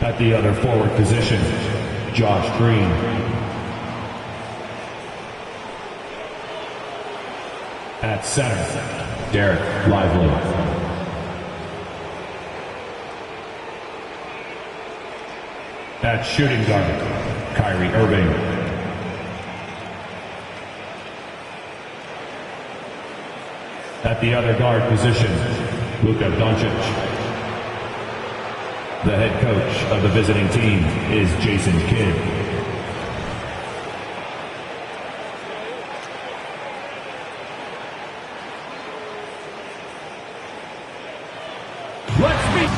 At the other forward position, Josh Green. At center, Derek Lively. At shooting guard, Kyrie Irving. At the other guard position, Luka Doncic. The head coach of the visiting team is Jason Kidd. Let's meet.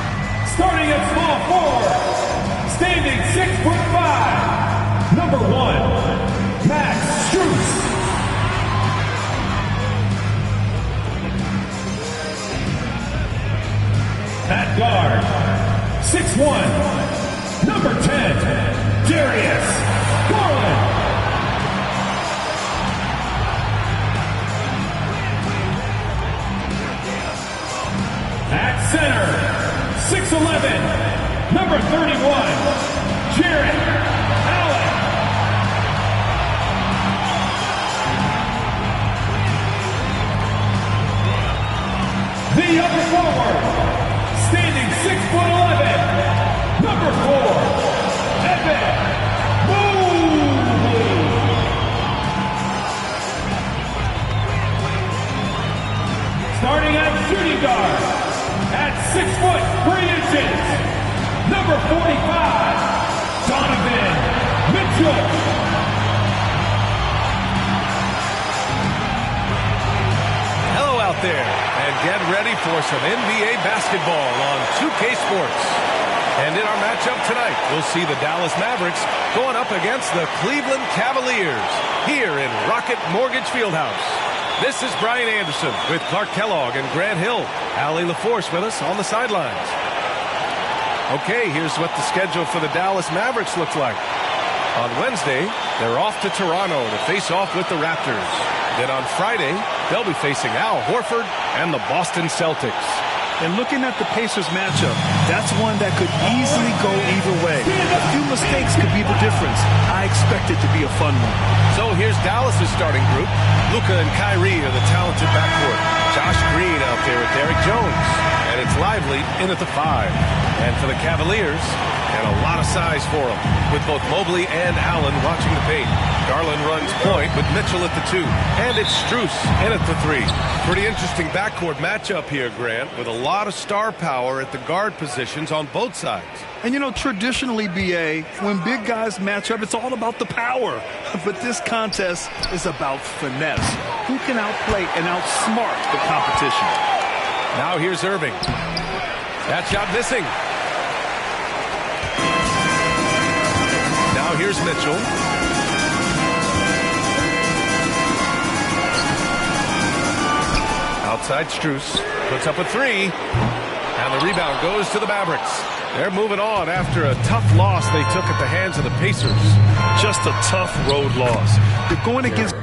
Starting at small forward, standing 6'5", number 1, Max Strus. At guard, 6'1", number 10, Darius Garland. At center, 6'11", number 31, Jarrett Allen. The upper forward, standing 6'11", number 4, Evan Mobley. Starting at shooting guard, at 6'3", number 45, Donovan Mitchell. Hello out there, and get ready for some NBA basketball on 2K Sports. And in our matchup tonight, we'll see the Dallas Mavericks going up against the Cleveland Cavaliers here in Rocket Mortgage Fieldhouse. This is Brian Anderson with Clark Kellogg and Grant Hill. Allie LaForce with us on the sidelines. Okay, here's what the schedule for the Dallas Mavericks looks like. On Wednesday, they're off to Toronto to face off with the Raptors. Then on Friday, they'll be facing Al Horford and the Boston Celtics. And looking at the Pacers matchup, that's one that could easily go either way. A few mistakes could be the difference. I expect it to be a fun one. So here's Dallas's starting group. Luka and Kyrie are the talented backcourt. Josh Green out there with Derek Jones. And it's Lively in at the 5. And for the Cavaliers, and a lot of size for them, with both Mobley and Allen watching the paint. Garland runs point with Mitchell at the 2. And it's Strus in at the 3. Pretty interesting backcourt matchup here, Grant, with a lot of star power at the guard positions on both sides. And you know, traditionally, BA, when big guys match up, it's all about the power. But this contest is about finesse. Who can outplay and outsmart the competition? Now here's Irving. That shot missing. Now here's Mitchell. Outside Strus puts up a 3. And the rebound goes to the Mavericks. They're moving on after a tough loss they took at the hands of the Pacers. Just a tough road loss. They're going against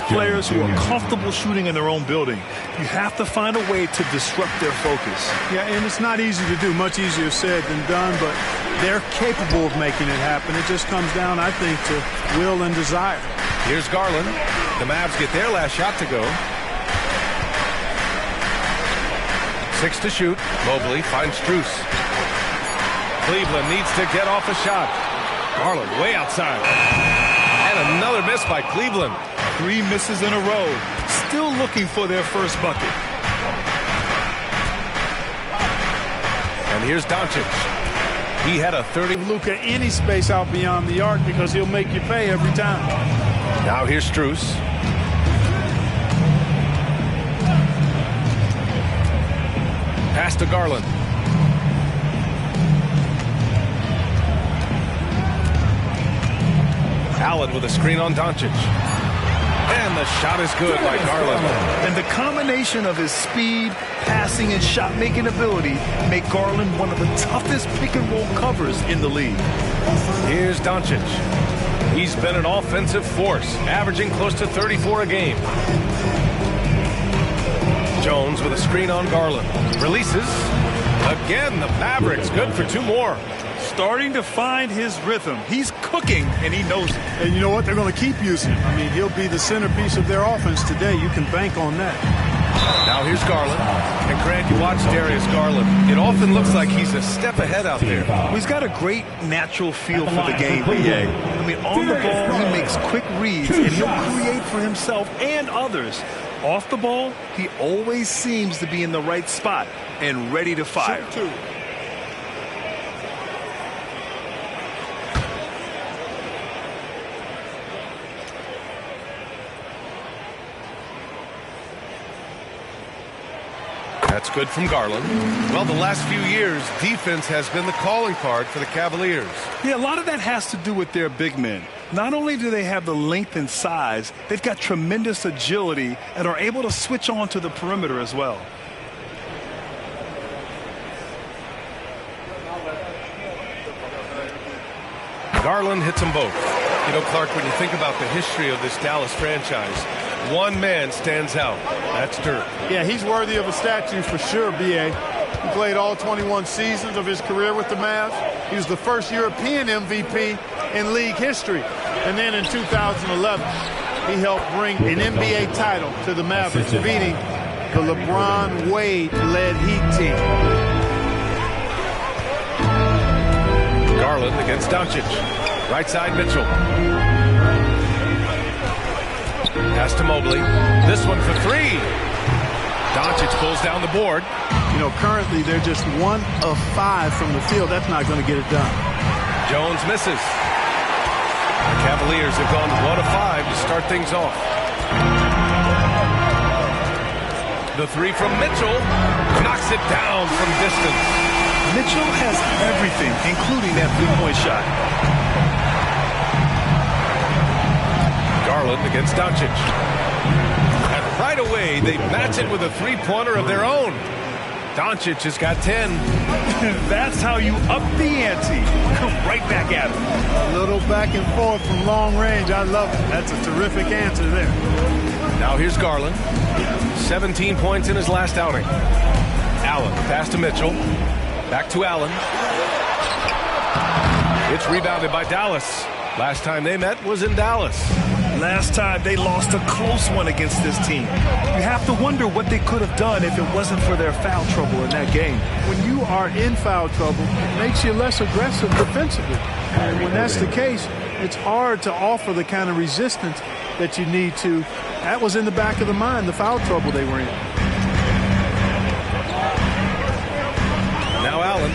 players who are comfortable shooting in their own building. You have to find a way to disrupt their focus. Yeah, and it's not easy to do, much easier said than done, but they're capable of making it happen. It just comes down, I think, to will and desire. Here's Garland. The Mavs get their last shot to go. 6 to shoot. Mobley finds Strus. Cleveland needs to get off a shot. Garland way outside. And another miss by Cleveland. 3 misses in a row. Still looking for their first bucket. And here's Doncic. He had a 30. Luka any space out beyond the arc because he'll make you pay every time. Now here's Strus. Pass to Garland. Allen with a screen on Doncic. And the shot is good by Garland. And the combination of his speed, passing, and shot-making ability make Garland one of the toughest pick-and-roll covers in the league. Here's Doncic. He's been an offensive force, averaging close to 34 a game. Jones with a screen on Garland. Releases. Again, the Mavericks good for 2 more. Starting to find his rhythm. He's cooking, and he knows it. And you know what? They're going to keep using him. I mean, he'll be the centerpiece of their offense today. You can bank on that. Now here's Garland. And Grant, you watch Darius Garland. It often looks like he's a step ahead out there. Well, he's got a great natural feel for the game, BA. I mean, on the ball, he makes quick reads, and he'll create for himself and others. Off the ball, he always seems to be in the right spot and ready to fire. That's good from Garland. Well, the last few years, defense has been the calling card for the Cavaliers. Yeah, a lot of that has to do with their big men. Not only do they have the length and size, they've got tremendous agility and are able to switch on to the perimeter as well. Garland hits them both. You know, Clark, when you think about the history of this Dallas franchise, one man stands out. That's Dirk. Yeah, he's worthy of a statue for sure, B.A. He played all 21 seasons of his career with the Mavs. He was the first European MVP in league history. And then in 2011, he helped bring an NBA title to the Mavericks, beating the LeBron Wade-led Heat team. Garland against Doncic. Right side, Mitchell. Pass to Mobley. This one for 3. Doncic pulls down the board. You know, currently they're just 1 of 5 from the field. That's not going to get it done. Jones misses. The Cavaliers have gone 1 of 5 to start things off. The 3 from Mitchell knocks it down from distance. Mitchell has everything, including that three-point shot. Garland against Doncic. And right away, they match it with a three-pointer of their own. Doncic has got 10. That's how you up the ante. Come right back at him. A little back and forth from long range. I love it. That's a terrific answer there. Now here's Garland. 17 points in his last outing. Allen, pass to Mitchell. Back to Allen. It's rebounded by Dallas. Last time they met was in Dallas. Last time they lost a close one against this team. You have to wonder what they could have done if it wasn't for their foul trouble in that game. When you are in foul trouble, it makes you less aggressive defensively. And when that's the case, it's hard to offer the kind of resistance that you need to. That was in the back of the mind, the foul trouble they were in. Now Allen,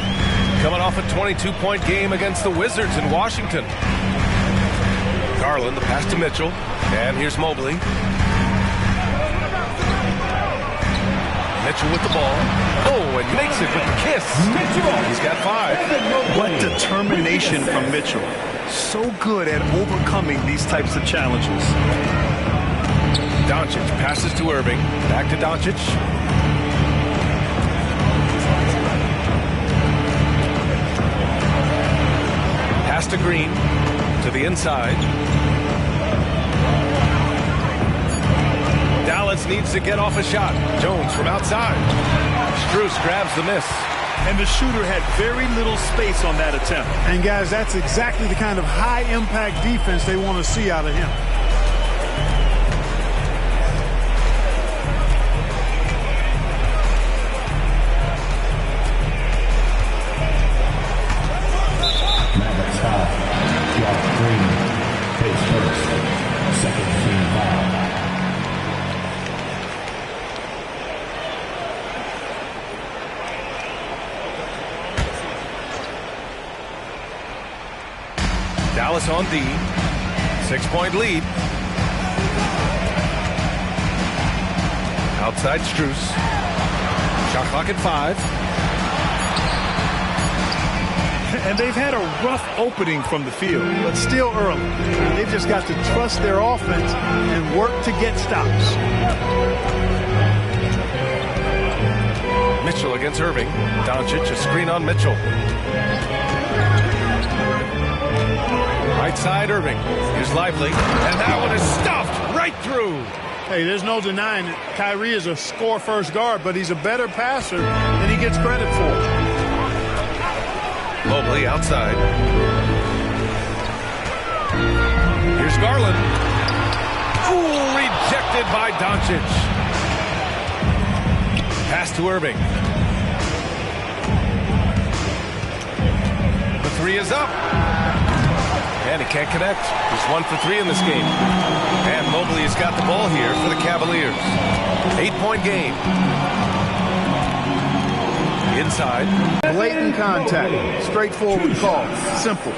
coming off a 22-point game against the Wizards in Washington. Garland, the pass to Mitchell. And here's Mobley. Mitchell with the ball. Oh, and makes it with the kiss. He's got 5. What determination from Mitchell. So good at overcoming these types of challenges. Doncic passes to Irving. Back to Doncic. Pass to Green. To the inside. Dallas needs to get off a shot. Jones from outside. Strus grabs the miss. And the shooter had very little space on that attempt. And guys, that's exactly the kind of high-impact defense they want to see out of him. Mavericks foul. Josh Green takes first. Second team foul. Dallas on D. 6-point lead. Outside Strus. Shot clock at 5. And they've had a rough opening from the field, but still early. They've just got to trust their offense and work to get stops. Mitchell against Irving. Doncic, a screen on Mitchell. Right side, Irving. Here's Lively. And that one is stuffed right through. Hey, there's no denying it. Kyrie is a score-first guard, but he's a better passer than he gets credit for. Mobley outside. Here's Garland. Ooh, rejected by Doncic. Pass to Irving. The three is up. And he can't connect. He's 1 for 3 in this game. And Mobley has got the ball here for the Cavaliers. 8-point game. Inside. Blatant contact. Straightforward call. Simple.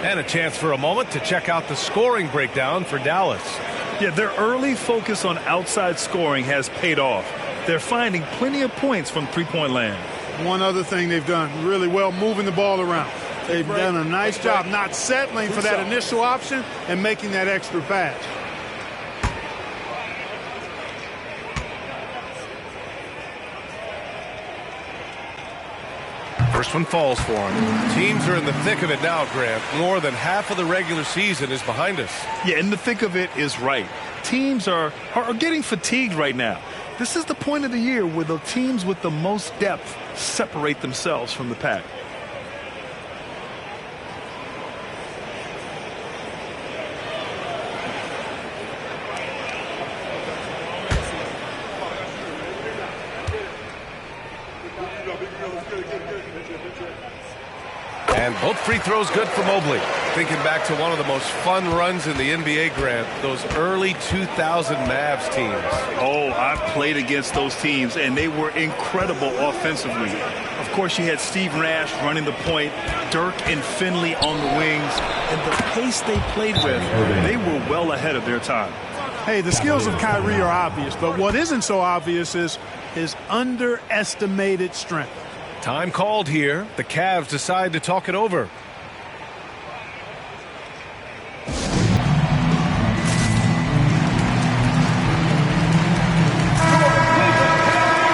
And a chance for a moment to check out the scoring breakdown for Dallas. Yeah, their early focus on outside scoring has paid off. They're finding plenty of points from three-point land. One other thing they've done really well, moving the ball around. They've done a nice job not settling for that initial option and making that extra pass. First one falls for him. Teams are in the thick of it now, Grant. More than half of the regular season is behind us. Yeah, in the thick of it is right. Teams are getting fatigued right now. This is the point of the year where the teams with the most depth separate themselves from the pack. And both free throws good for Mobley. Thinking back to one of the most fun runs in the NBA, Grant, those early 2000 Mavs teams. Oh, I've played against those teams, and they were incredible offensively. Of course, you had Steve Nash running the point, Dirk and Finley on the wings, and the pace they played with, they were well ahead of their time. Hey, the skills of Kyrie are obvious, but what isn't so obvious is his underestimated strength. Time called here. The Cavs decide to talk it over.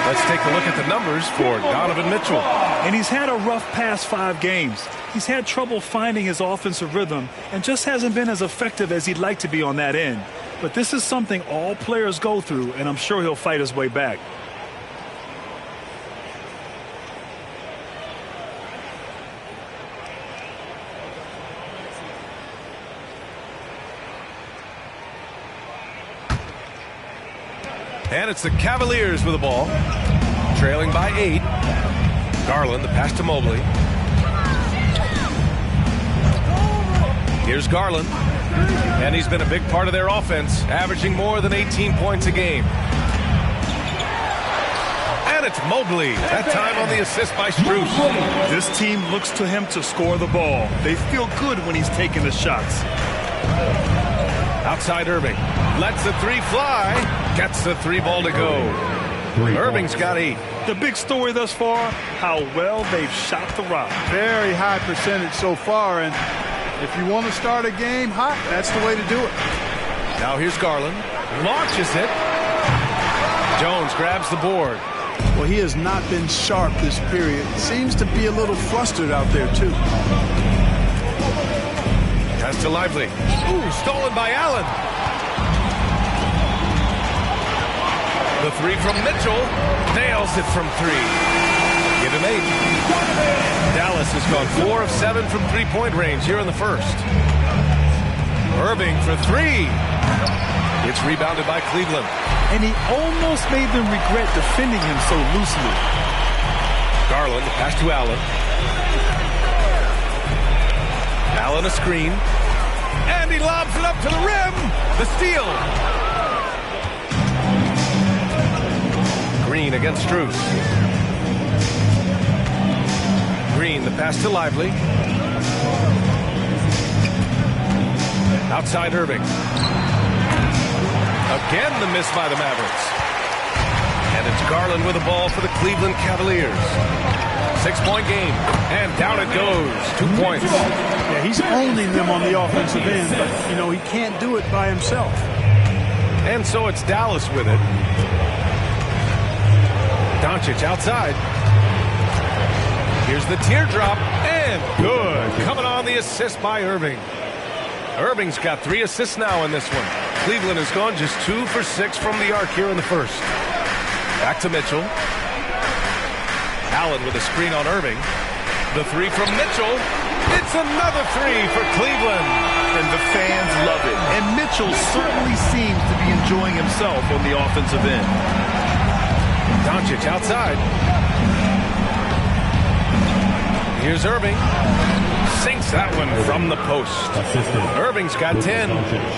Let's take a look at the numbers for Donovan Mitchell. And he's had a rough past 5 games. He's had trouble finding his offensive rhythm and just hasn't been as effective as he'd like to be on that end. But this is something all players go through, and I'm sure he'll fight his way back. And it's the Cavaliers with the ball, trailing by 8. Garland, the pass to Mobley. Here's Garland, and he's been a big part of their offense, averaging more than 18 points a game. And it's Mobley, that time on the assist by Strus. This team looks to him to score the ball. They feel good when he's taking the shots. Outside Irving, lets the three fly, gets the 3 ball to go. Irving's got 8. The big story thus far, how well they've shot the rock. Very high percentage so far, and if you want to start a game hot, that's the way to do it. Now here's Garland, launches it. Jones grabs the board. Well, he has not been sharp this period. Seems to be a little flustered out there, too. Pass to Lively. Ooh, stolen by Allen. The 3 from Mitchell. Nails it from 3. Give him 8. Dallas has gone 4 of 7 from three-point range here in the first. Irving for 3. It's rebounded by Cleveland. And he almost made them regret defending him so loosely. Garland, the pass to Allen. Allen a screen. And he lobs it up to the rim. The steal. Green against Strus. Green, the pass to Lively. Outside Irving. Again the miss by the Mavericks. And it's Garland with the ball for the Cleveland Cavaliers. 6-point game. And down it goes. 2 points. Yeah, he's owning them on the offensive end, but, you know, he can't do it by himself. And so it's Dallas with it. Doncic outside. Here's the teardrop. And good. Coming on the assist by Irving. Irving's got 3 assists now in this one. Cleveland has gone just 2 for 6 from the arc here in the first. Back to Mitchell. Allen with a screen on Irving. The three from Mitchell. It's another three for Cleveland. And the fans love it. And Mitchell certainly seems to be enjoying himself on the offensive end. Doncic outside. Here's Irving. Sinks that one from the post. Irving's got 10.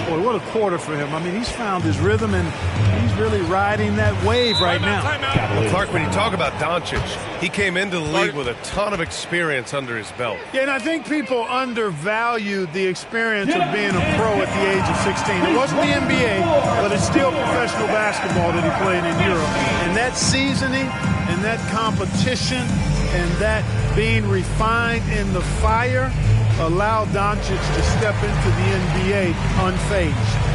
Boy, what a quarter for him. I mean, he's found his rhythm, and he's really riding that wave right now. Well, Clark, when you talk about Doncic, he came into the league with a ton of experience under his belt. Yeah, and I think people undervalued the experience of being a pro at the age of 16. It wasn't the NBA, but it's still professional basketball that he played in Europe. And that seasoning and that competition and that being refined in the fire allowed Doncic to step into the NBA unfazed.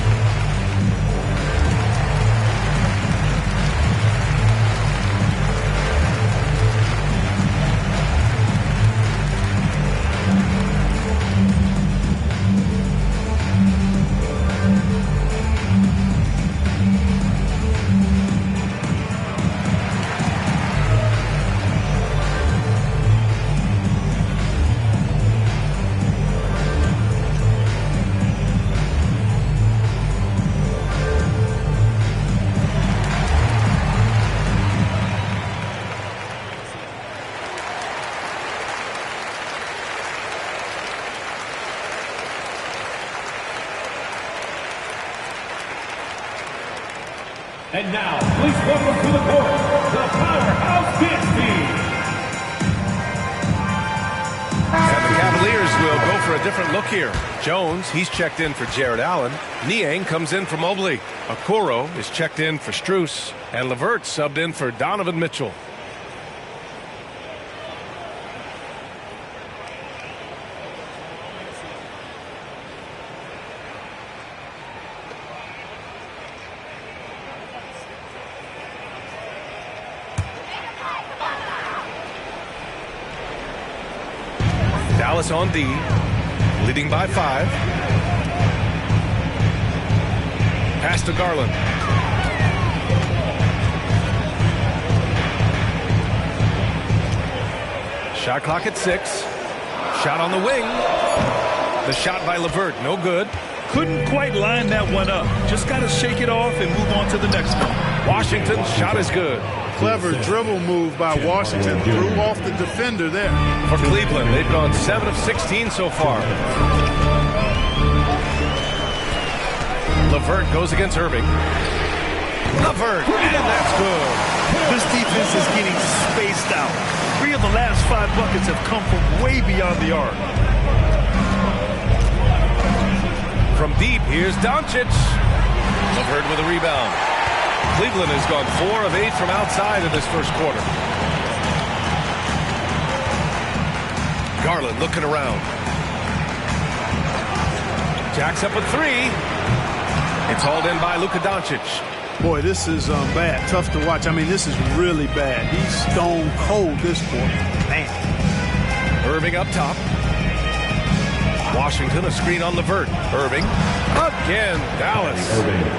And now, please welcome to the court, the Powerhouse Dance Team. And the Cavaliers will go for a different look here. Jones, he's checked in for Jared Allen. Niang comes in for Mobley. Okoro is checked in for Strus. And LeVert subbed in for Donovan Mitchell. Dallas on D, leading by 5. Pass to Garland. Shot clock at 6. Shot on the wing. The shot by LeVert, no good. Couldn't quite line that one up. Just got to shake it off and move on to the next one. Washington's shot is good. Clever dribble move by Washington. Threw off the defender there. For Cleveland, they've gone 7 of 16 so far. LeVert goes against Irving. LeVert, and that's good. This defense is getting spaced out. 3 of the last 5 buckets have come from way beyond the arc. From deep, here's Doncic. LeVert with a rebound. Cleveland has gone 4 of 8 from outside in this first quarter. Garland looking around. Jacks up a 3. It's hauled in by Luka Doncic. Boy, this is bad. Tough to watch. I mean, this is really bad. He's stone cold this quarter. Man. Irving up top. Washington, a screen on LeVert. Irving. Again, Dallas.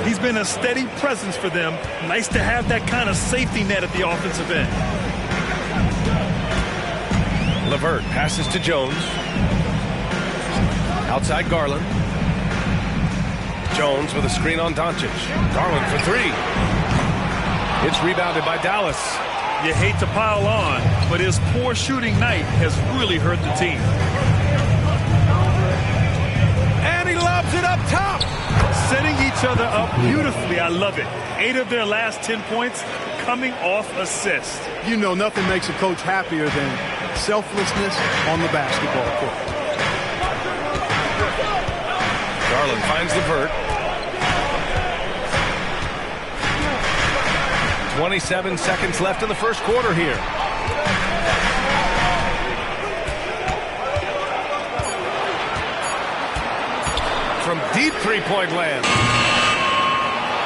He's been a steady presence for them. Nice to have that kind of safety net at the offensive end. LeVert passes to Jones. Outside Garland. Jones with a screen on Doncic. Garland for 3. It's rebounded by Dallas. You hate to pile on, but his poor shooting night has really hurt the team. And he lobs it up top. Setting each other up beautifully. I love it. 8 of their last 10 points coming off assists. You know, nothing makes a coach happier than selflessness on the basketball court. Garland finds LeVert. 27 seconds left in the first quarter here. From deep three-point land.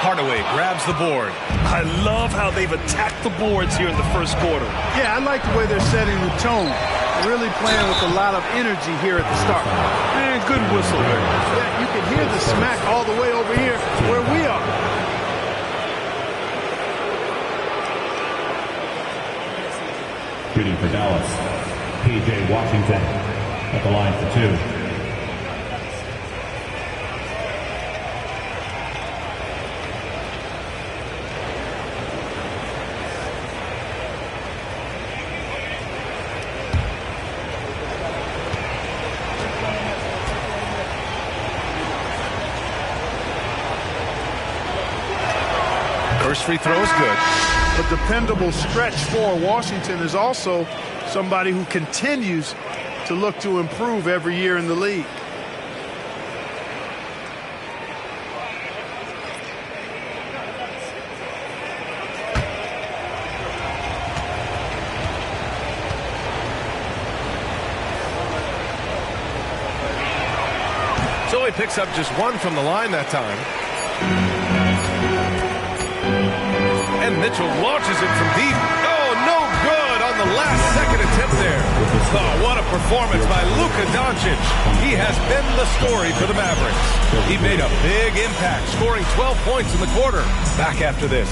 Hardaway grabs the board. I love how they've attacked the boards here in the first quarter. Yeah, I like the way they're setting the tone. Really playing with a lot of energy here at the start. Man, good whistle. Yeah, you can hear the smack all the way over here where we are. Shooting for Dallas. P.J. Washington at the line for two. First free throw is good. A dependable stretch for Washington is also somebody who continues to look to improve every year in the league. So he picks up just one from the line that time. And Mitchell launches it from deep. Oh, no good on the last second attempt there. Oh, what a performance by Luka Doncic. He has been the story for the Mavericks. He made a big impact, scoring 12 points in the quarter. Back after this.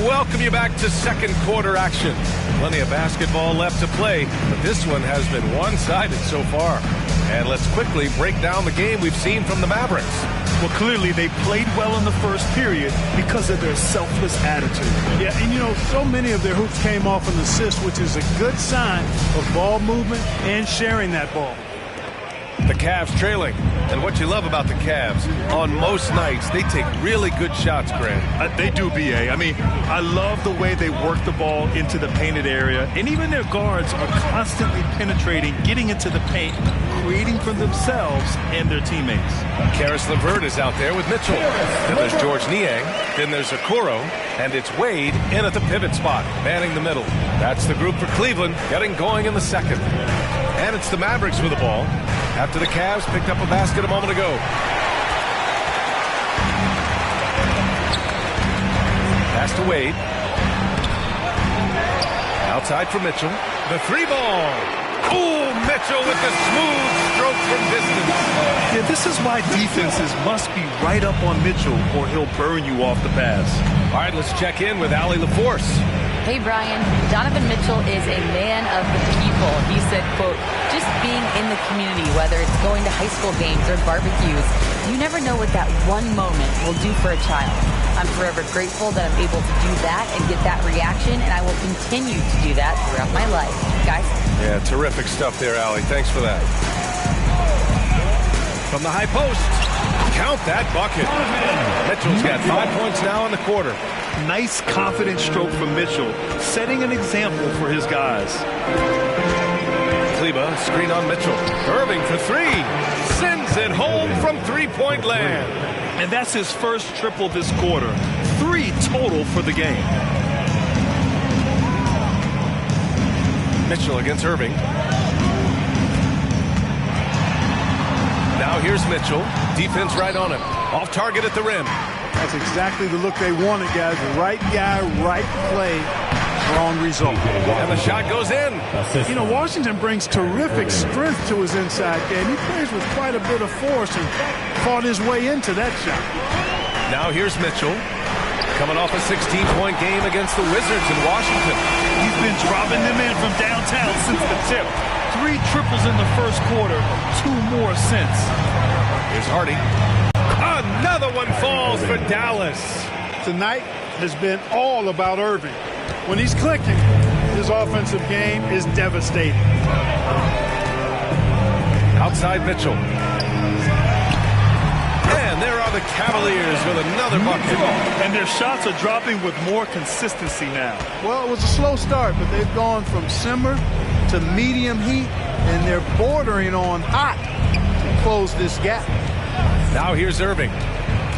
Welcome you back to second quarter action. Plenty of basketball left to play, but this one has been one-sided so far. And let's quickly break down the game we've seen from the Mavericks. Well, clearly they played well in the first period because of their selfless attitude. Yeah, and you know, so many of their hoops came off an assist, which is a good sign of ball movement and sharing that ball. The Cavs trailing. And what you love about the Cavs, on most nights, they take really good shots, Grant. They do, B.A. I mean, I love the way they work the ball into the painted area. And even their guards are constantly penetrating, getting into the paint, creating for themselves and their teammates. Karis LeVert is out there with Mitchell. Then there's George Niang. Then there's Okoro. And it's Wade in at the pivot spot, manning the middle. That's the group for Cleveland, getting going in the second. And it's the Mavericks with the ball, after the Cavs picked up a basket a moment ago. Pass to Wade. Outside for Mitchell. The three ball. Ooh, Mitchell with the smooth stroke from distance. Yeah, this is why defenses must be right up on Mitchell or he'll burn you off the pass. All right, let's check in with Allie LaForce. Hey, Brian. Donovan Mitchell is a man of the people. He said, quote, just being in the community, whether it's going to high school games or barbecues, you never know what that one moment will do for a child. I'm forever grateful that I'm able to do that and get that reaction, and I will continue to do that throughout my life. Guys? Yeah, terrific stuff there, Allie. Thanks for that. From the high post. Count that bucket. Mitchell's got 5 points now in the quarter. Nice, confident stroke from Mitchell, setting an example for his guys. Kleba, screen on Mitchell. Irving for three. Sends it home from three-point land. And that's his first triple this quarter. 3 total for the game. Mitchell against Irving. Now here's Mitchell. Defense right on him. Off target at the rim. That's exactly the look they wanted, guys. Right guy, right play, wrong result. And the shot goes in. You know, Washington brings terrific strength to his inside game. He plays with quite a bit of force and fought his way into that shot. Now here's Mitchell. Coming off a 16-point game against the Wizards in Washington. He's been dropping them in from downtown since the tip. 3 triples in the first quarter, 2 more since. Here's Hardy. Another one falls for Dallas. Tonight has been all about Irving. When he's clicking, his offensive game is devastating. Outside Mitchell. And there are the Cavaliers with another bucket. And their shots are dropping with more consistency now. Well, it was a slow start, but they've gone from simmer to medium heat and they're bordering on hot to close this gap. Now here's Irving.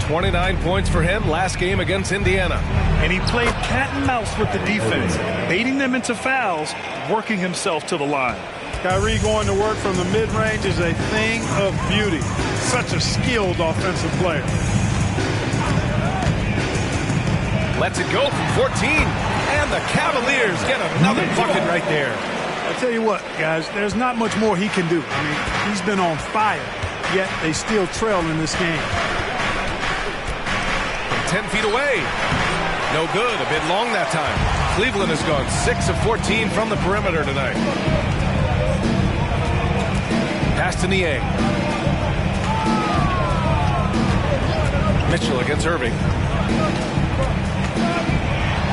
29 points for him last game against Indiana. And he played cat and mouse with the defense, baiting them into fouls, working himself to the line. Kyrie going to work from the mid-range is a thing of beauty. Such a skilled offensive player. Lets it go from 14. And the Cavaliers get another bucket right there. I tell you what, guys, there's not much more he can do. I mean, he's been on fire, yet they still trail in this game. 10 feet away. No good. A bit long that time. Cleveland has gone 6 of 14 from the perimeter tonight. Pass to Niang. Mitchell against Irving.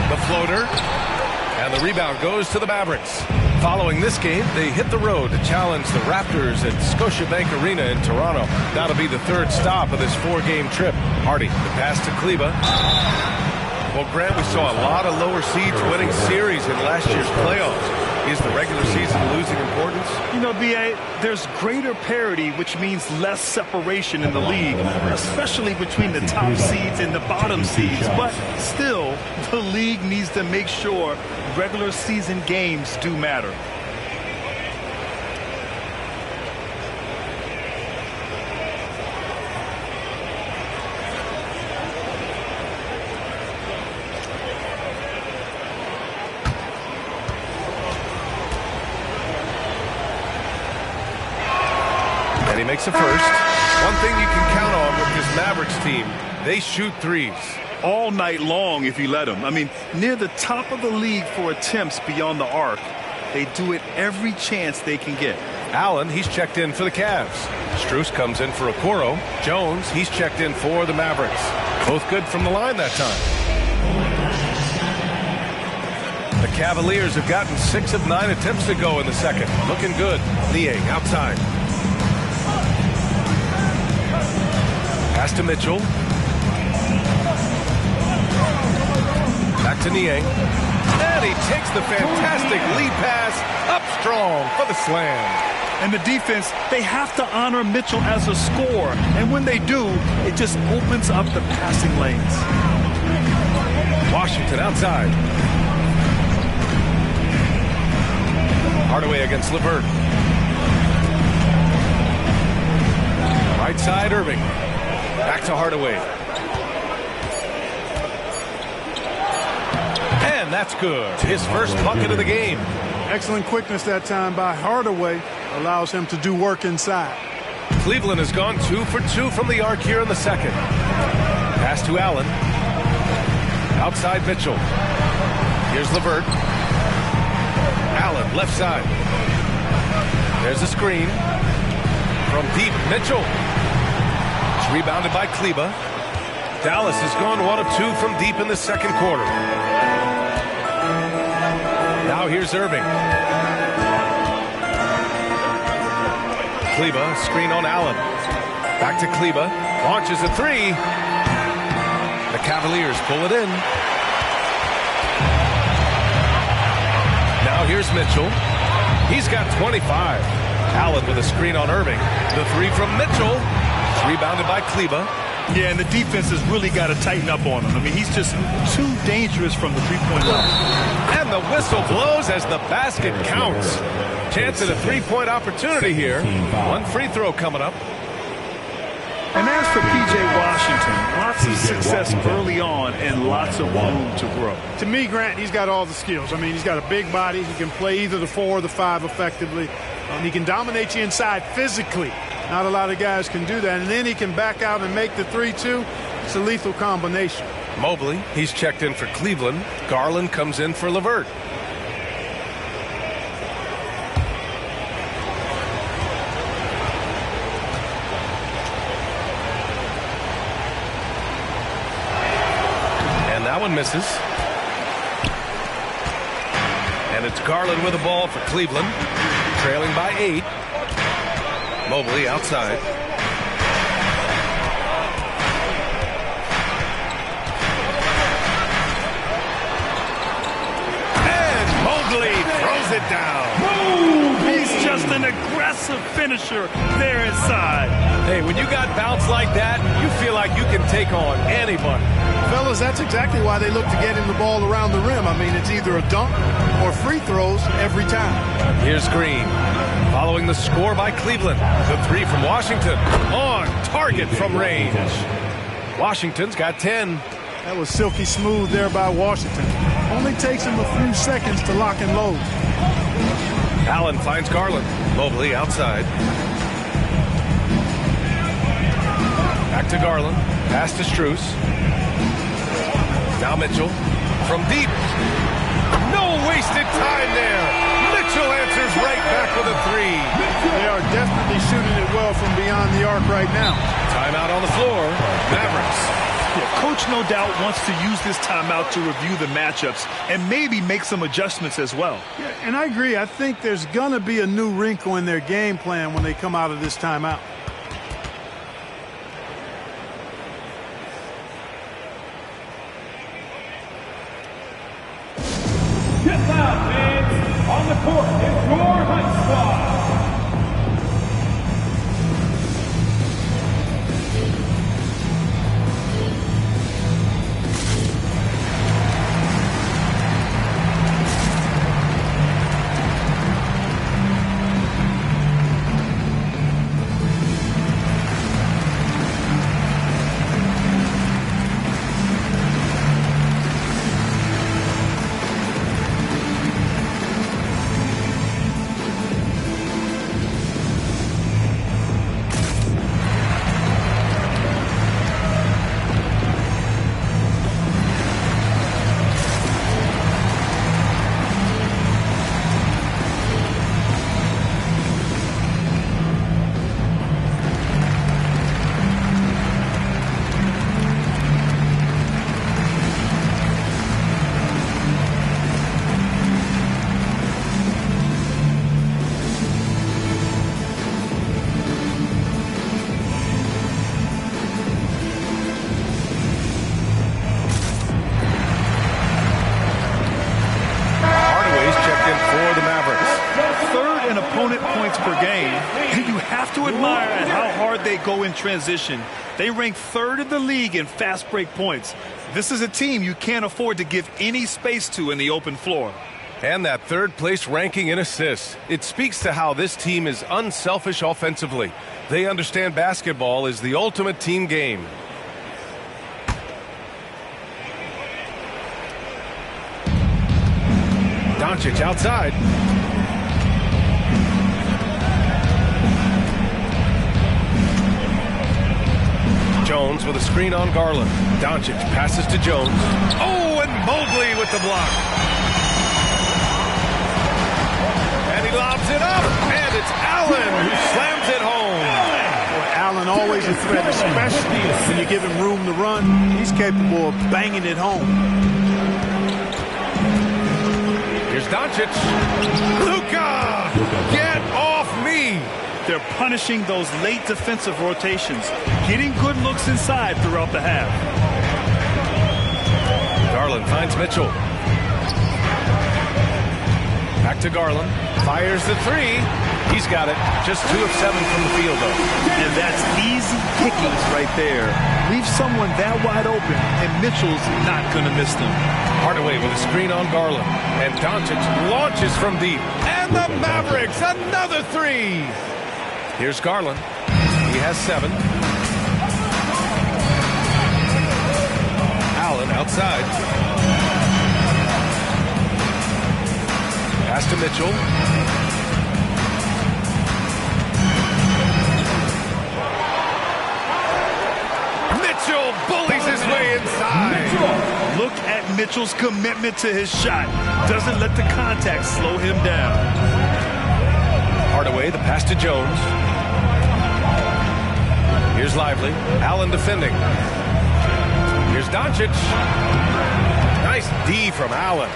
The floater. And the rebound goes to the Mavericks. Following this game, they hit the road to challenge the Raptors at Scotiabank Arena in Toronto. That'll be the third stop of this 4-game trip. Hardy, the pass to Kleba. Well, Grant, we saw a lot of lower seeds winning series in last year's playoffs. Is the regular season losing importance? You know, B.A., there's greater parity, which means less separation in the league, especially between the top seeds and the bottom seeds. But still, the league needs to make sure regular season games do matter. And he makes a first. One thing you can count on with this Mavericks team, they shoot threes. All night long if you let them. I mean, near the top of the league for attempts beyond the arc. They do it every chance they can get. Allen, he's checked in for the Cavs. Strus comes in for Okoro. Jones, he's checked in for the Mavericks. Both good from the line that time. The Cavaliers have gotten 6 of 9 attempts to go in the second. Looking good. Niang outside. Pass to Mitchell. Back to Niang. And he takes the fantastic lead pass up strong for the slam. And the defense, they have to honor Mitchell as a scorer. And when they do, it just opens up the passing lanes. Washington outside. Hardaway against LeVert. Right side, Irving. Back to Hardaway. And that's good. His first bucket of the game. Excellent quickness that time by Hardaway. Allows him to do work inside. Cleveland has gone 2 for 2 from the arc here in the second. Pass to Allen. Outside Mitchell. Here's LeVert. Allen, left side. There's a screen. From deep, Mitchell. It's rebounded by Kleba. Dallas has gone 1 of 2 from deep in the second quarter. Now here's Irving. Kleba, screen on Allen. Back to Kleba. Launches a 3. The Cavaliers pull it in. Now here's Mitchell. He's got 25. Allen with a screen on Irving. The 3 from Mitchell. It's rebounded by Kleba. Yeah, and the defense has really got to tighten up on him. I mean, he's just too dangerous from the three-point line. And the whistle blows as the basket counts. Chance at a three-point opportunity here. One free throw coming up. And as for P.J. Washington, lots of success early on and lots of room to grow. To me, Grant, he's got all the skills. I mean, he's got a big body. He can play either the 4 or the 5 effectively. He can dominate you inside physically. Not a lot of guys can do that. And then he can back out and make the 3-2. It's a lethal combination. Mobley, he's checked in for Cleveland. Garland comes in for LeVert. And that one misses. And it's Garland with the ball for Cleveland. Trailing by 8. Mobley outside. And Mobley throws it down. He's just just an aggressive finisher there inside. Hey, when you got bounce like that, you feel like you can take on anybody. Fellas, that's exactly why they look to get him the ball around the rim. I mean, it's either a dunk or free throws every time. Here's Green. Following the score by Cleveland. The three from Washington. On target from range. Washington's got 10. That was silky smooth there by Washington. Only takes him a few seconds to lock and load. Allen finds Garland. Mobley outside. Back to Garland. Pass to Strus. Now Mitchell. From deep. No wasted time there. Mitchell answers right back with a three. They are definitely shooting it well from beyond the arc right now. Timeout on the floor. Mavericks. Yeah, Coach no doubt wants to use this timeout to review the matchups and maybe make some adjustments as well. Yeah, and I agree. I think there's going to be a new wrinkle in their game plan when they come out of this timeout. Get loud, fans. On the court is your Hunt Squad. Go in transition. They rank third in the league in fast break points. This is a team you can't afford to give any space to in the open floor. And that third place ranking in assists. It speaks to how this team is unselfish offensively. They understand basketball is the ultimate team game. Doncic outside. Jones with a screen on Garland. Doncic passes to Jones. Oh, and Mobley with the block. And he lobs it up, and it's Allen who slams it home. Boy, Allen always a threat, especially when you give him room to run. He's capable of banging it home. Here's Doncic. Luka! Get off me! They're punishing those late defensive rotations, getting good looks inside throughout the half. Garland finds Mitchell. Back to Garland. Fires the three. He's got it. Just 2 of 7 from the field, though. And that's easy pickings right there. Leave someone that wide open, and Mitchell's not going to miss them. Hardaway with a screen on Garland. And Doncic launches from deep. And the Mavericks, another three. Here's Garland. He has 7. Allen outside. Pass to Mitchell. Mitchell bullies his way inside. Look at Mitchell's commitment to his shot. Doesn't let the contact slow him down. Hardaway, the pass to Jones. Here's Lively. Allen defending. Here's Doncic. Nice D from Allen.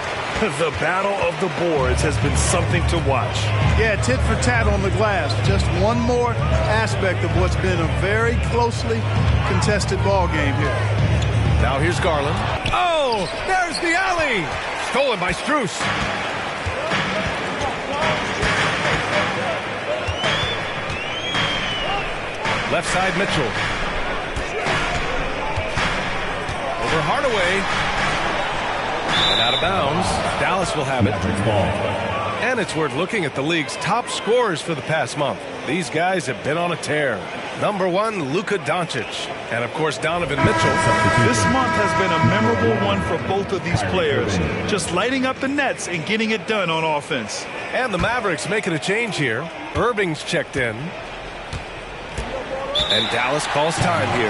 The battle of the boards has been something to watch. Yeah, tit for tat on the glass. Just one more aspect of what's been a very closely contested ball game here. Now here's Garland. Oh, there's the alley. Stolen by Strus. Left side, Mitchell. Over Hardaway. And out of bounds. Dallas will have it. And it's worth looking at the league's top scorers for the past month. These guys have been on a tear. Number 1, Luka Doncic. And, of course, Donovan Mitchell. This month has been a memorable one for both of these players. Just lighting up the nets and getting it done on offense. And the Mavericks making a change here. Irving's checked in. And Dallas calls time here.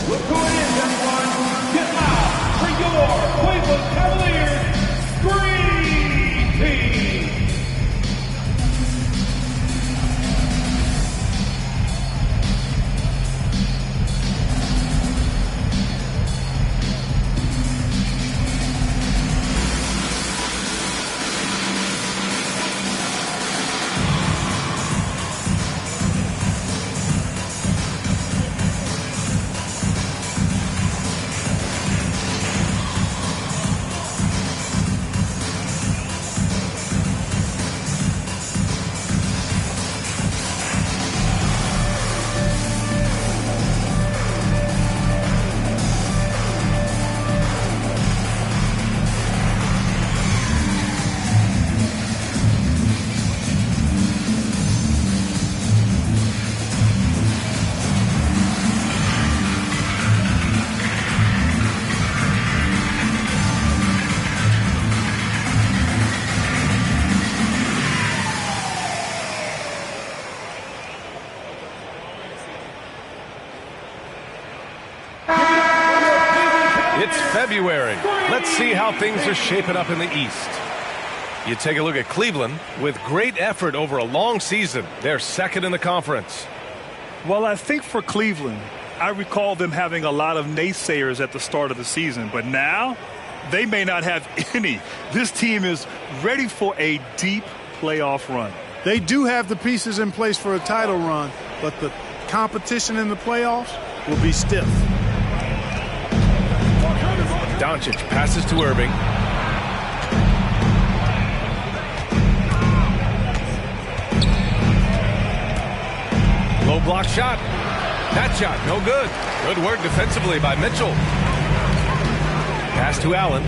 Look who it is, everyone. Get loud for your Cleveland Cavaliers Green Team. It's February. Let's see how things are shaping up in the East. You take a look at Cleveland. With great effort over a long season, they're second in the conference. Well, I think for Cleveland, I recall them having a lot of naysayers at the start of the season, but now they may not have any. This team is ready for a deep playoff run. They do have the pieces in place for a title run, but the competition in the playoffs will be stiff. Doncic passes to Irving. Low block shot. That shot, no good. Good work defensively by Mitchell. Pass to Allen.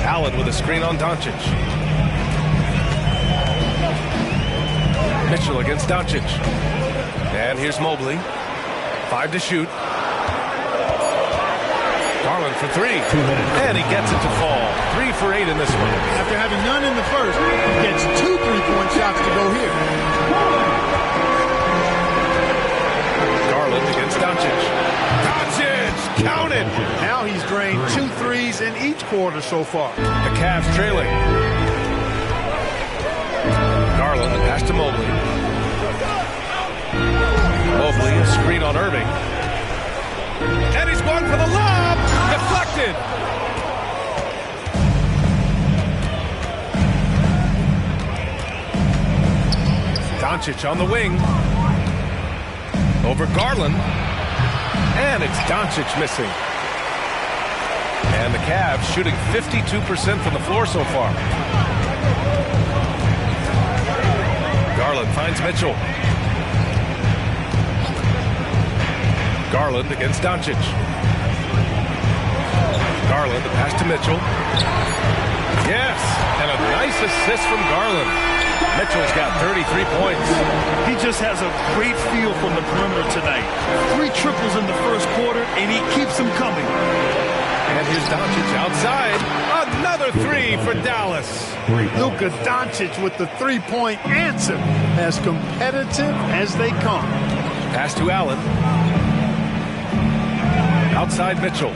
Allen with a screen on Doncic. Mitchell against Doncic. And here's Mobley. 5 to shoot. Garland for 3. And he gets it to fall. 3 for 8 in this one. After having none in the first, he gets 2 3-point shots to go here. Garland against Doncic. Doncic! Count it! Now he's drained 2 threes in each quarter so far. The Cavs trailing. Garland, the pass to Mobley. Mobley, a screen on Irving. And he's going for the lob! Deflected! Doncic on the wing. Over Garland. And it's Doncic missing. And the Cavs shooting 52% from the floor so far. Garland finds Mitchell. Garland against Doncic. Garland, the pass to Mitchell. Yes, and a nice assist from Garland. Mitchell's got 33 points. He just has a great feel from the perimeter tonight. 3 triples in the first quarter, and he keeps them coming. And here's Doncic outside. Another 3 for Dallas. Luka Doncic with the 3-point answer. As competitive as they come. Pass to Allen. Outside Mitchell.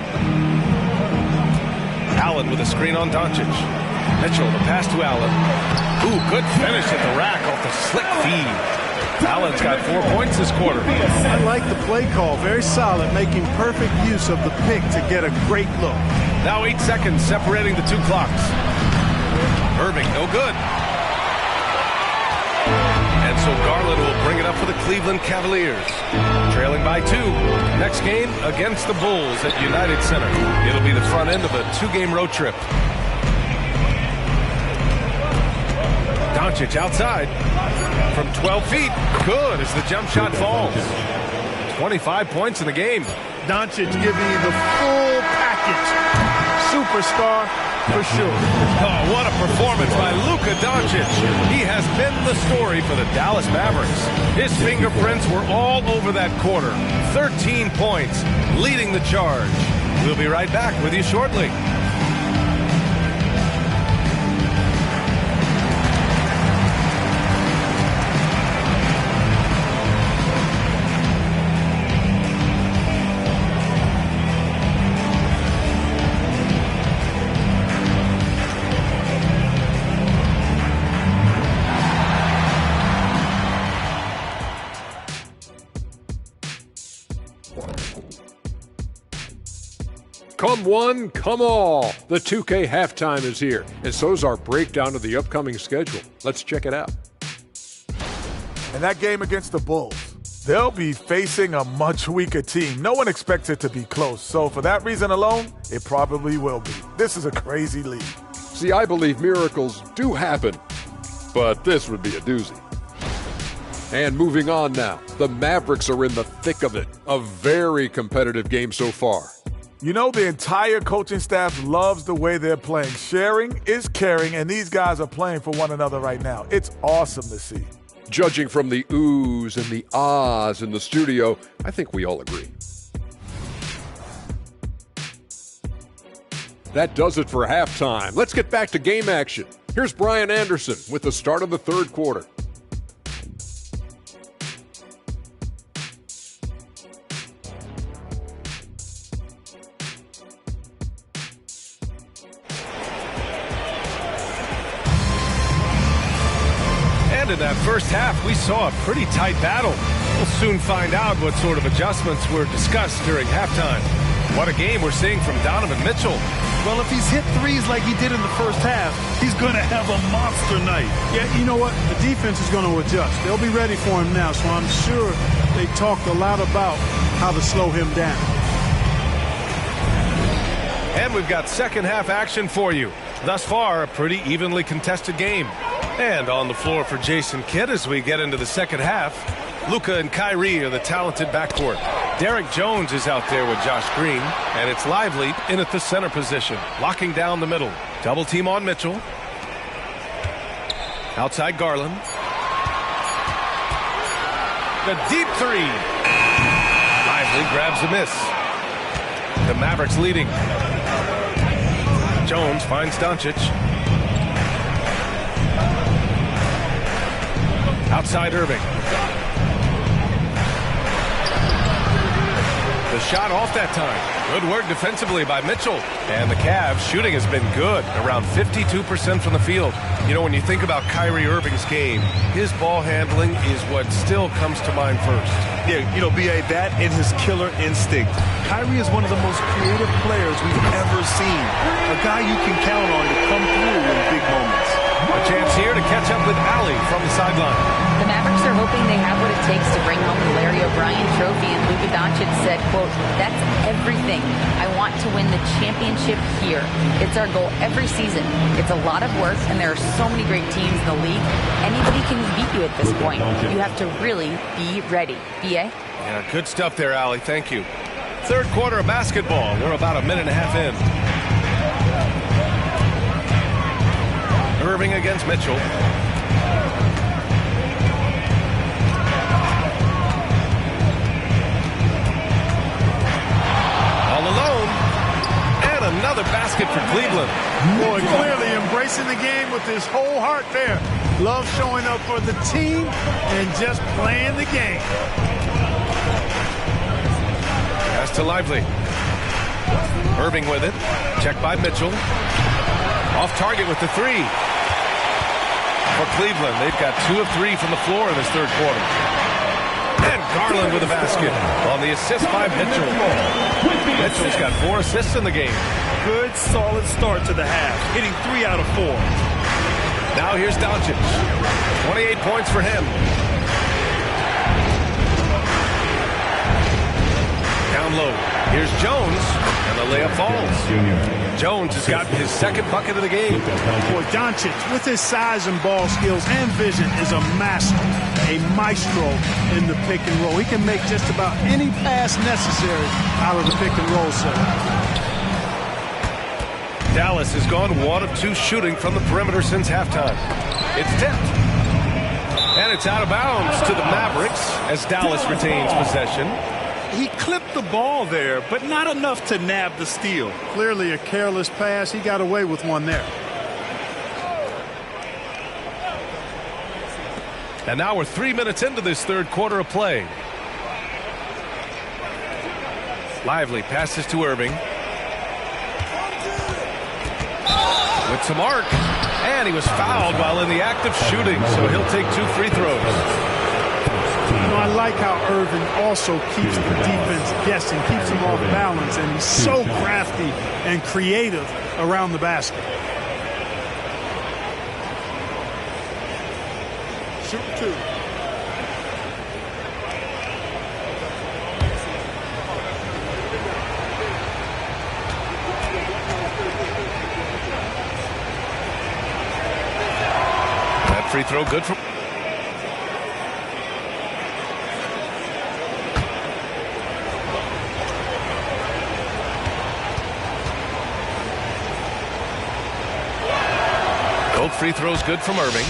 Allen with a screen on Doncic. Mitchell, the pass to Allen. Ooh, good finish at the rack off the slick feed. Allen's got 4 points this quarter. I like the play call. Very solid, making perfect use of the pick to get a great look. Now 8 seconds separating the 2 clocks. Irving, no good. So Garland will bring it up for the Cleveland Cavaliers. Trailing by 2. Next game against the Bulls at United Center. It'll be the front end of a 2-game road trip. Doncic outside from 12 feet. Good as the jump shot falls. 25 points in the game. Doncic giving you the full package. Superstar for sure. Oh, what a performance by Luka Doncic. He has been the story for the Dallas Mavericks. His fingerprints were all over that quarter. 13 points, leading the charge. We'll be right back with you shortly. Come one, come all. The 2K halftime is here, and so's our breakdown of the upcoming schedule. Let's check it out. In that game against the Bulls, they'll be facing a much weaker team. No one expects it to be close, so for that reason alone, it probably will be. This is a crazy league. See, I believe miracles do happen, but this would be a doozy. And moving on now, the Mavericks are in the thick of it. A very competitive game so far. You know, the entire coaching staff loves the way they're playing. Sharing is caring, and these guys are playing for one another right now. It's awesome to see. Judging from the oohs and the ahs in the studio, I think we all agree. That does it for halftime. Let's get back to game action. Here's Brian Anderson with the start of the third quarter. In that first half, we saw a pretty tight battle. We'll soon find out what sort of adjustments were discussed during halftime. What a game we're seeing from Donovan Mitchell. Well, if he's hit threes like he did in the first half, he's going to have a monster night. Yeah, you know what? The defense is going to adjust. They'll be ready for him now, so I'm sure they talked a lot about how to slow him down. And we've got second half action for you. Thus far, a pretty evenly contested game. And on the floor for Jason Kidd as we get into the second half, Luka and Kyrie are the talented backcourt. Derek Jones is out there with Josh Green, and it's Lively in at the center position, locking down the middle. Double team on Mitchell. Outside Garland. The deep three. Lively grabs a miss. The Mavericks leading. Jones finds Doncic. Outside Irving. The shot off that time. Good work defensively by Mitchell. And the Cavs shooting has been good, around 52% from the field. You know, when you think about Kyrie Irving's game, his ball handling is what still comes to mind first. Yeah, you know, B.A., that and his killer instinct. Kyrie is one of the most creative players we've ever seen. A guy you can count on to come through in big moments. A chance here to catch up with Allie from the sideline. The Mavericks are hoping they have what it takes to bring home the Larry O'Brien trophy, and Luka Doncic said, quote, "That's everything. I want to win the championship here. It's our goal every season. It's a lot of work, and there are so many great teams in the league. Anybody can beat you at this point. You have to really be ready." B.A.? Yeah, good stuff there, Allie. Thank you. Third quarter of basketball. We're about a minute and a half in. Irving against Mitchell. All alone. And another basket for Cleveland. Boy, clearly embracing the game with his whole heart there. Love showing up for the team and just playing the game. Pass to Lively. Irving with it. Checked by Mitchell. Off target with the three. For Cleveland, they've got 2 of 3 from the floor in this third quarter. And Garland with a basket on the assist by Mitchell. Mitchell's got 4 assists in the game. Good, solid start to the half, hitting 3 out of 4. Now here's Doncic. 28 points for him. down low. Here's Jones, and the layup falls. Jones has got his second bucket of the game. Boy, Doncic, with his size and ball skills and vision, is a master, a maestro in the pick and roll. He can make just about any pass necessary out of the pick and roll set. Dallas has gone 1 of 2 shooting from the perimeter since halftime. It's tipped. And it's out of bounds to the Mavericks as Dallas retains possession. He clipped the ball there, but not enough to nab the steal. Clearly a careless pass. He got away with one there. And now we're 3 minutes into this third quarter of play. Lively passes to Irving. With some arc. And he was fouled while in the act of shooting, so he'll take 2 free throws. You know, I like how Irving also keeps the defense guessing, keeps them off balance, and he's so crafty and creative around the basket. Shoot 2. That free throw good for... Both free throws good from Irving.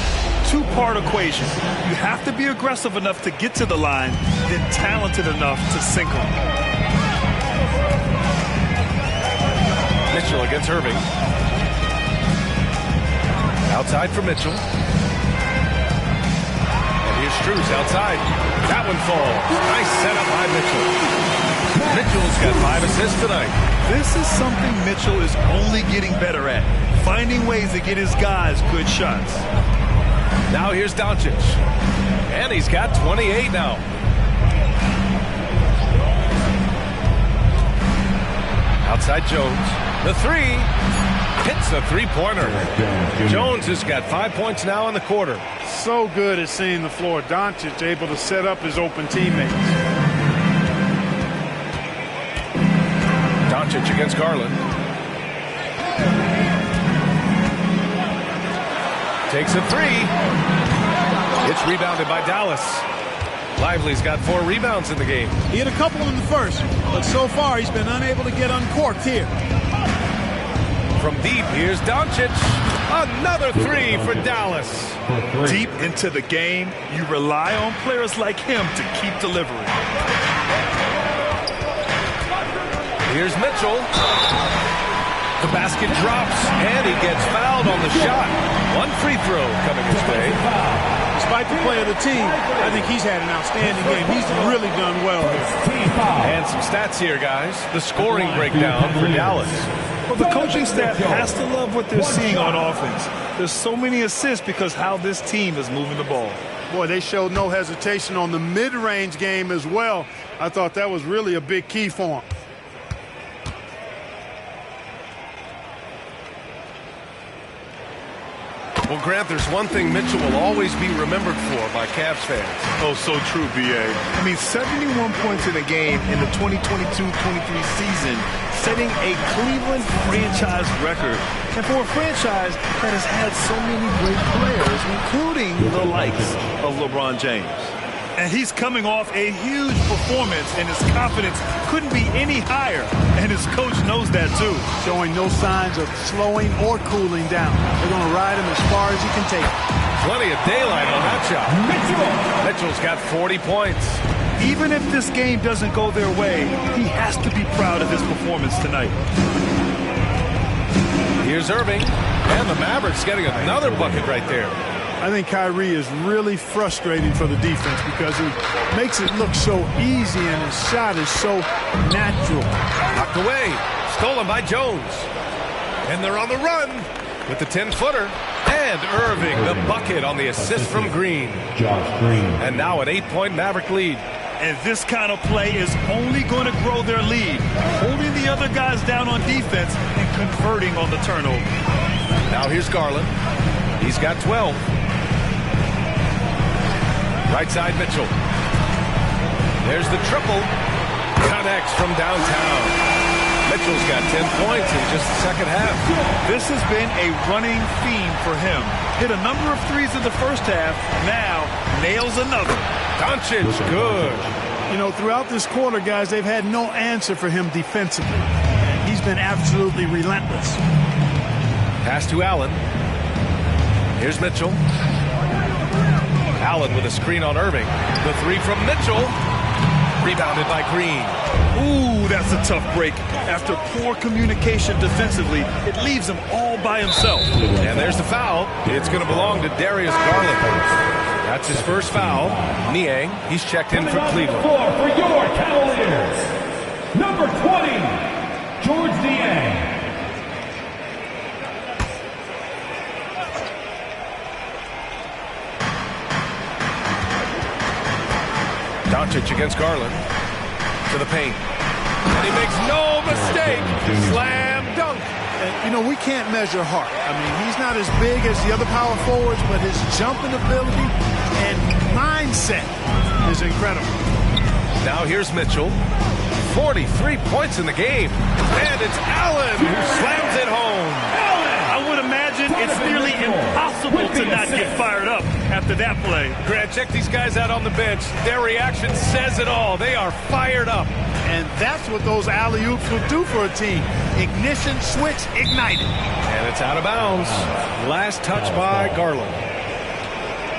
Two-part equation. You have to be aggressive enough to get to the line, then talented enough to sink them. Mitchell against Irving. Outside for Mitchell. And here's Strus outside. That one falls. Nice setup by Mitchell. Mitchell's got 5 assists tonight. This is something Mitchell is only getting better at. Finding ways to get his guys good shots. Now here's Doncic. And he's got 28 now. Outside Jones. The 3. Hits a 3-pointer. Jones has got 5 points now in the quarter. So good at seeing the floor. Doncic able to set up his open teammates. Doncic against Garland. Takes a 3. It's rebounded by Dallas. Lively's got 4 rebounds in the game. He had a couple in the first, but so far he's been unable to get uncorked here. From deep, here's Doncic. Another 3 for Dallas. Deep into the game, you rely on players like him to keep delivering. Here's Mitchell. The basket drops, and he gets fouled on the shot. 1 free throw coming his way. Despite the play of the team, I think he's had an outstanding game. He's really done well here. And some stats here, guys. The scoring breakdown for Dallas. Well, the coaching staff has to love what they're seeing on offense. There's so many assists because how this team is moving the ball. Boy, they showed no hesitation on the mid-range game as well. I thought that was really a big key for him. Well, Grant, there's one thing Mitchell will always be remembered for by Cavs fans. Oh, so true, B.A. I mean, 71 points in a game in the 2022-23 season, setting a Cleveland franchise record. And for a franchise that has had so many great players, including the likes of LeBron James. And he's coming off a huge performance, and his confidence couldn't be any higher. And his coach knows that, too. Showing no signs of slowing or cooling down. They're going to ride him as far as he can take it. Plenty of daylight on that shot. Mitchell's got 40 points. Even if this game doesn't go their way, he has to be proud of his performance tonight. Here's Irving, and the Mavericks getting another bucket right there. I think Kyrie is really frustrating for the defense because he makes it look so easy and his shot is so natural. Knocked away. Stolen by Jones. And they're on the run with the 10-footer. And Irving, the bucket on the assist from Green. And now an 8-point Maverick lead. And this kind of play is only going to grow their lead, holding the other guys down on defense and converting on the turnover. Now here's Garland. He's got 12. Right side Mitchell. There's the triple. Connects from downtown. Mitchell's got 10 points in just the second half. This has been a running theme for him. Hit a number of threes in the first half. Now nails another. Doncic, good. You know, throughout this quarter, guys, they've had no answer for him defensively. And he's been absolutely relentless. Pass to Allen. Here's Mitchell. Allen with a screen on Irving. The three from Mitchell. Rebounded by Green. Ooh, that's a tough break. After poor communication defensively, it leaves him all by himself. And there's the foul. It's going to belong to Darius Garland. That's his first foul. Niang, he's checked in for Cleveland. For your Cavaliers, number 20, George Niang. Doncic against Garland. To the paint. And he makes no mistake. Slam dunk. And, you know, we can't measure heart. I mean, he's not as big as the other power forwards, but his jumping ability and mindset is incredible. Now here's Mitchell. 43 points in the game. And it's Allen who slams it home. I would imagine it's nearly impossible to not get fired up after that play. Grant, check these guys out on the bench. Their reaction says it all. They are fired up. And that's what those alley-oops will do for a team. Ignition, switch, ignited. And it's out of bounds. Last touch by Garland.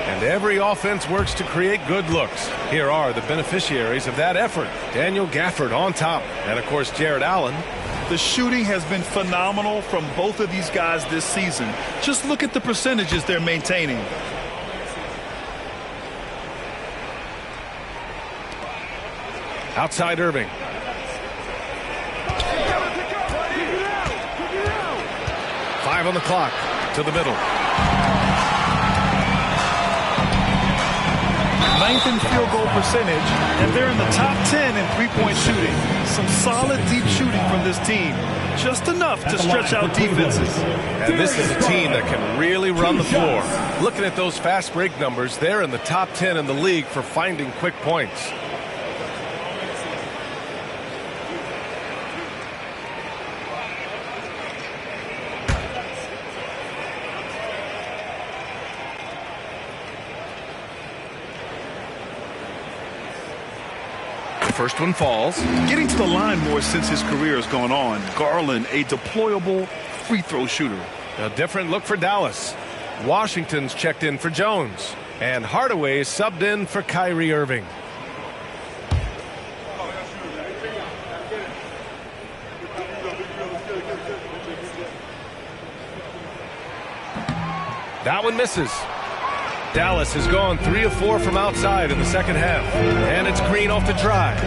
And every offense works to create good looks. Here are the beneficiaries of that effort. Daniel Gafford on top. And, of course, Jared Allen. The shooting has been phenomenal from both of these guys this season. Just look at the percentages they're maintaining. Outside Irving. Five on the clock. To the middle. Ninth in field goal percentage, and they're in the top 10 in three-point shooting. Some solid deep shooting from this team. Just enough to stretch out defenses. And this is a team that can really run the floor. Looking at those fast break numbers, they're in the top 10 in the league for finding quick points. First one falls. Getting to the line more since his career has gone on. Garland, a deployable free throw shooter. A different look for Dallas. Washington's checked in for Jones. And Hardaway subbed in for Kyrie Irving. That one misses. Dallas has gone 3 of 4 from outside in the second half. And it's Green off the drive.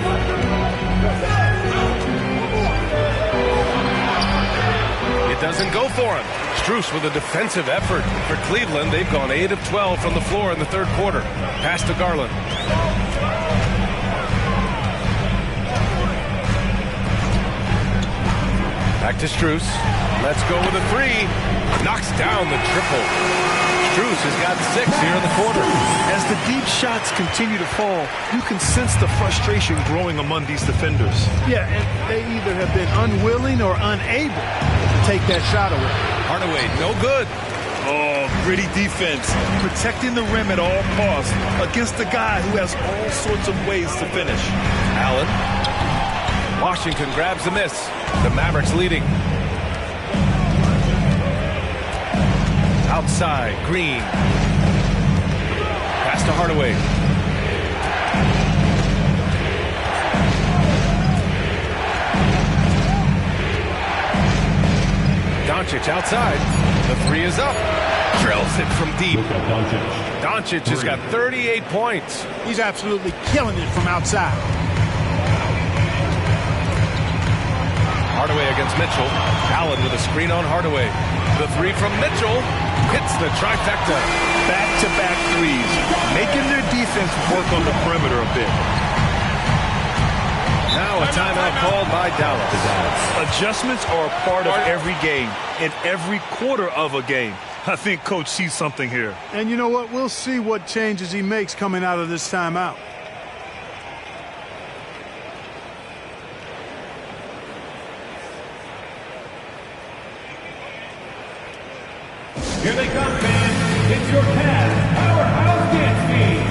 It doesn't go for him. Strus with a defensive effort. For Cleveland, they've gone 8 of 12 from the floor in the third quarter. Pass to Garland. Back to Strus. Let's go with a three. Knocks down the triple. Strus has got 6 here in the quarter. As the deep shots continue to fall, you can sense the frustration growing among these defenders. Yeah, and they either have been unwilling or unable to take that shot away. Hardaway, no good. Oh, gritty defense. Protecting the rim at all costs against a guy who has all sorts of ways to finish. Allen. Washington grabs the miss. The Mavericks leading. Outside, Green. Pass to Hardaway. Doncic outside. The three is up. Drills it from deep. Doncic has got 38 points. He's absolutely killing it from outside. Hardaway against Mitchell. Allen with a screen on Hardaway. The three from Mitchell hits the trifecta. Back-to-back threes, making their defense work on the perimeter a bit. Now a timeout called by Dallas. Adjustments are a part of every game, in every quarter of a game. I think Coach sees something here. And you know what? We'll see what changes he makes coming out of this timeout. Here they come, fans. It's your Cavs powerhouse dance team.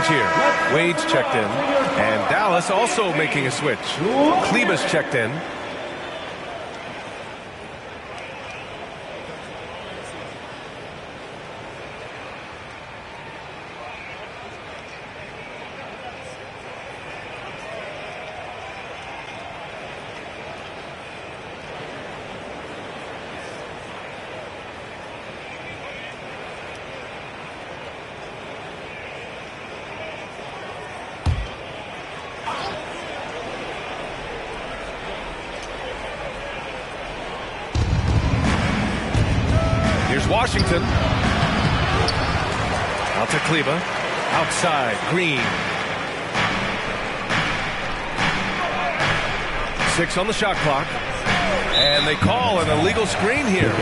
Here. Wade's checked in, and Dallas also making a switch. Kleber's checked in. Washington. Out to Kleber. Outside. Green. 6 on the shot clock. And they call an illegal screen here.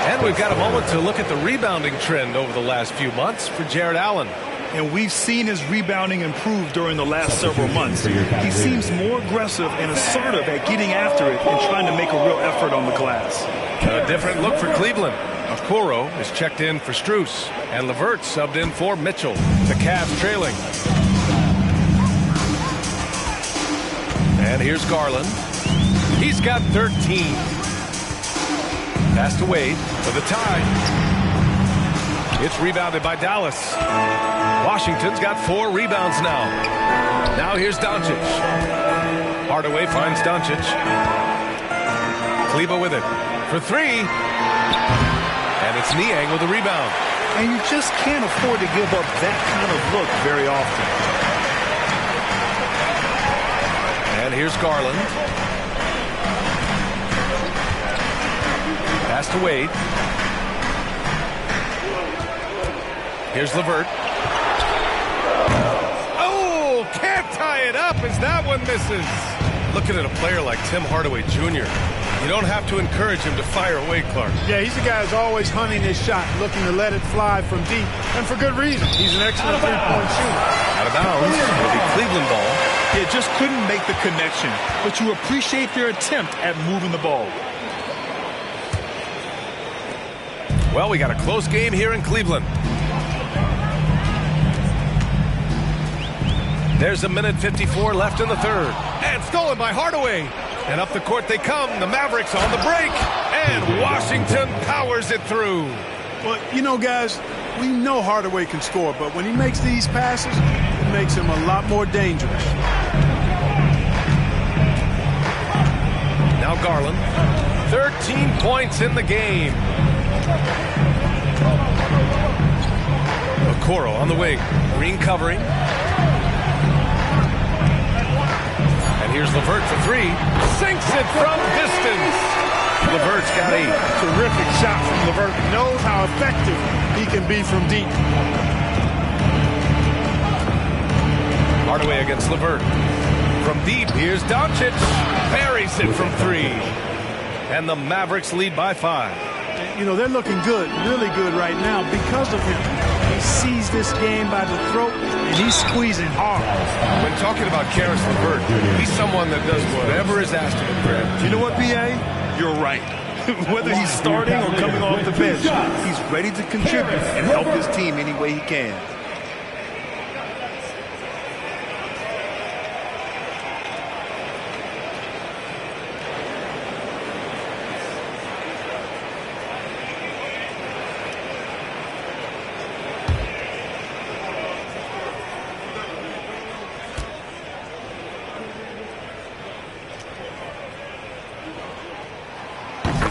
And we've got a moment to look at the rebounding trend over the last few months for Jared Allen. And we've seen his rebounding improve during the last several months. He seems more aggressive and assertive at getting after it and trying to make a real effort on the glass. A different look for Cleveland. Okoro is checked in for Strus, and LeVert subbed in for Mitchell. The Cavs trailing. And here's Garland. He's got 13. Pass to Wade for the tie. It's rebounded by Dallas. Washington's got 4 rebounds now. Now here's Doncic. Hardaway finds Doncic. Kleber with it for 3. And it's Niang with the rebound. And you just can't afford to give up that kind of look very often. And here's Garland. Pass to Wade. Here's LeVert. Oh, can't tie it up as that one misses. Looking at a player like Tim Hardaway Jr., you don't have to encourage him to fire away, Clark. Yeah, he's the guy who's always hunting his shot, looking to let it fly from deep, and for good reason. He's an excellent three-point shooter. Out of bounds. It'll be Cleveland ball. They just couldn't make the connection, but you appreciate their attempt at moving the ball. Well, we got a close game here in Cleveland. There's 1:54 left in the third. And stolen by Hardaway. And up the court they come. The Mavericks on the break. And Washington powers it through. Well, you know, guys, we know Hardaway can score, but when he makes these passes, it makes him a lot more dangerous. Now Garland. 13 points in the game. Okoro on the wing. Green covering. And here's LeVert for 3. Sinks it from distance. LeVert's got 8. Terrific shot from LeVert. Knows how effective he can be from deep. Hardaway against LeVert. From deep, here's Doncic. Buries it from 3. And the Mavericks lead by 5. You know, they're looking good, really good right now because of him. He sees this game by the throat, and he's squeezing hard. When talking about Karis LeVert, he's someone that does whatever is asked of him, Greg. You know what, B.A.? You're right. Whether he's starting or coming off the bench, he's ready to contribute and help his team any way he can.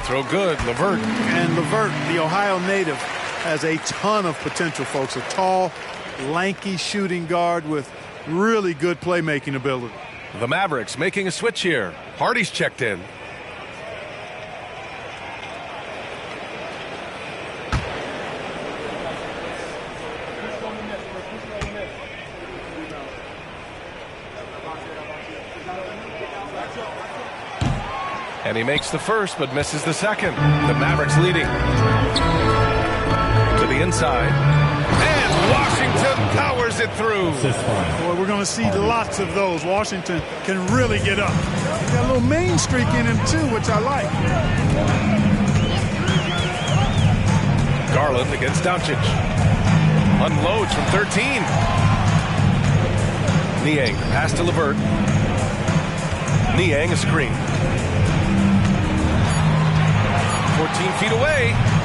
Throw good, LeVert. And LeVert, the Ohio native, has a ton of potential, folks. A tall, lanky shooting guard with really good playmaking ability. The Mavericks making a switch here. Hardy's checked in. And he makes the first, but misses the second. The Mavericks leading. To the inside. And Washington powers it through. Boy, we're going to see lots of those. Washington can really get up. He's got a little main streak in him, too, which I like. Garland against Doncic. Unloads from 13. Niang, pass to LeVert. Niang, a screen. 14 feet away.